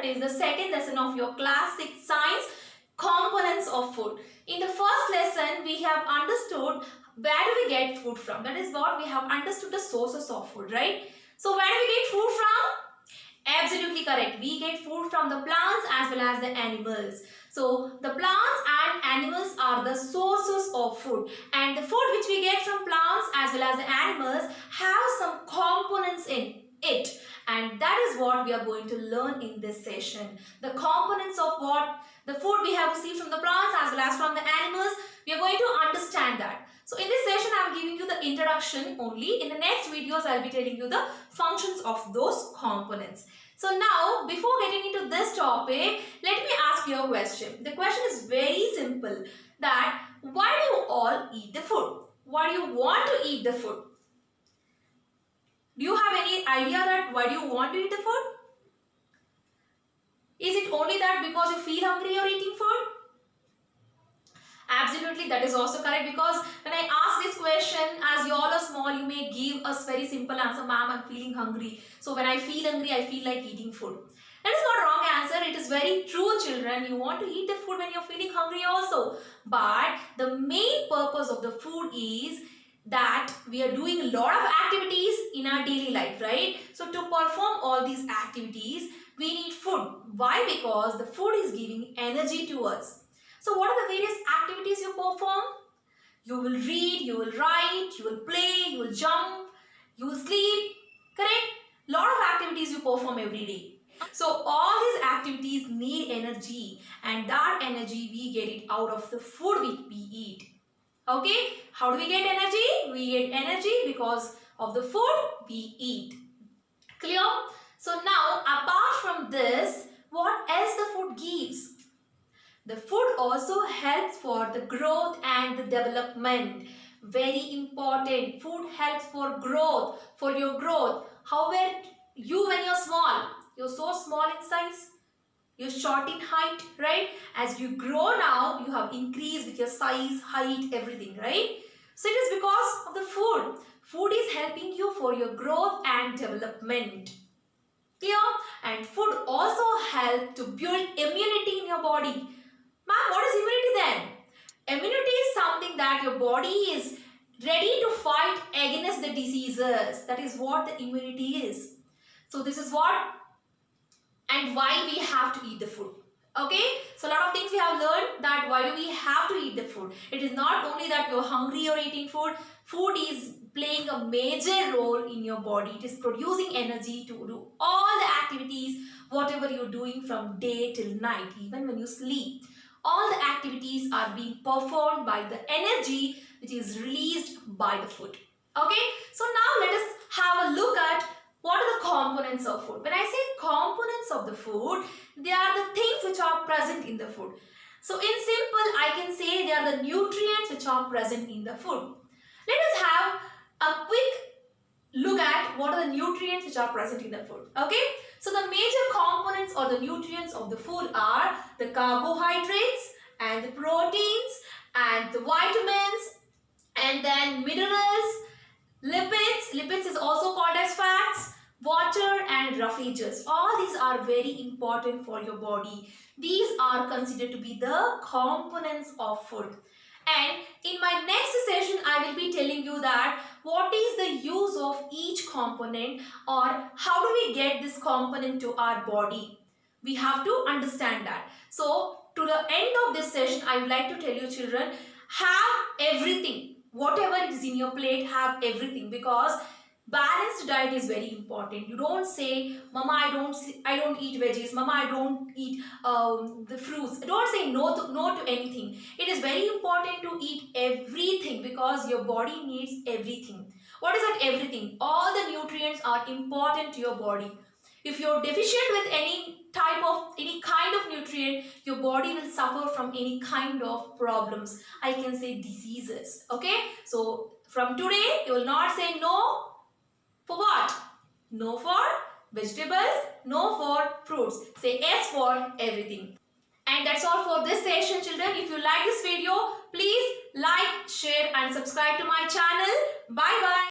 is the second lesson of your class 6 science, components of food. In the first lesson, we have understood where do we get food from. That is what we have understood, the sources of food, right? So where do we get food from? Absolutely correct. We get food from the plants as well as the animals. So the plants and animals are the sources of food, and the food which we get from plants as well as the animals have some components in it, and that is what we are going to learn in this session. The components of what the food we have received from the plants as well as from the animals, we are going to understand that. So in this session I am giving you the introduction only. In the next videos I will be telling you the functions of those components. So now, before getting into this topic, let me ask you a question. The question is very simple, that why do you all eat the food? Why do you want to eat the food? Do you have any idea that why do you want to eat the food? Is it only that because you feel hungry you're eating food? Absolutely, that is also correct, because when I ask this question, as you all are small, you may give us very simple answer, ma'am, I'm feeling hungry. So when I feel hungry, I feel like eating food. That is not wrong answer. It is very true, children. You want to eat the food when you're feeling hungry also. But the main purpose of the food is that we are doing a lot of activities in our daily life, right? So to perform all these activities, we need food. Why? Because the food is giving energy to us. So what are the various activities you perform? You will read, you will write, you will play, you will jump, you will sleep, correct? Lot of activities you perform every day. So all these activities need energy, and that energy we get it out of the food we eat. Okay? How do we get energy? We get energy because of the food we eat. Clear? So now, apart from this, what else the food gives? The food also helps for the growth and the development. Very important. Food helps for growth, for your growth. However, you when you're small, you're so small in size, you're short in height, right? As you grow now, you have increased with your size, height, everything, right? So it is because of the food. Food is helping you for your growth and development. Clear? And food also helps to build immunity in your body. Ma'am, what is immunity then? Immunity is something that your body is ready to fight against the diseases. That is what the immunity is. So this is what and why we have to eat the food. Okay, so a lot of things we have learned, that why do we have to eat the food. It is not only that you're hungry or eating food. Food is playing a major role in your body. It is producing energy to do all the activities, whatever you're doing from day till night, even when you sleep. All the activities are being performed by the energy which is released by the food. Okay, so now let us have a look at what are the components of food. When I say components of the food, they are the things which are present in the food. So in simple, I can say they are the nutrients which are present in the food. Let us have a quick look at what are the nutrients which are present in the food. Okay, so the major components or the nutrients of the food are the carbohydrates and the proteins and the vitamins, and then minerals, lipids is also called as fats, water and roughages. All these are very important for your body. These are considered to be the components of food. And in my next session, I will be telling you that what is the use of each component, or how do we get this component to our body. We have to understand that. So to the end of this session, I would like to tell you, children, have everything. Whatever is in your plate, have everything, because balanced diet is very important. You don't say, mama, I don't eat veggies, mama, I don't eat the fruits. Don't say no to anything. It is very important to eat everything, because your body needs everything. What is that everything? All the nutrients are important to your body. If you're deficient with any kind of nutrient, your body will suffer from any kind of problems. I can say diseases. Okay, so from today you will not say no for what? No for vegetables, no for fruits. Say yes for everything. And that's all for this session, children. If you like this video, please like, share and subscribe to my channel. Bye bye.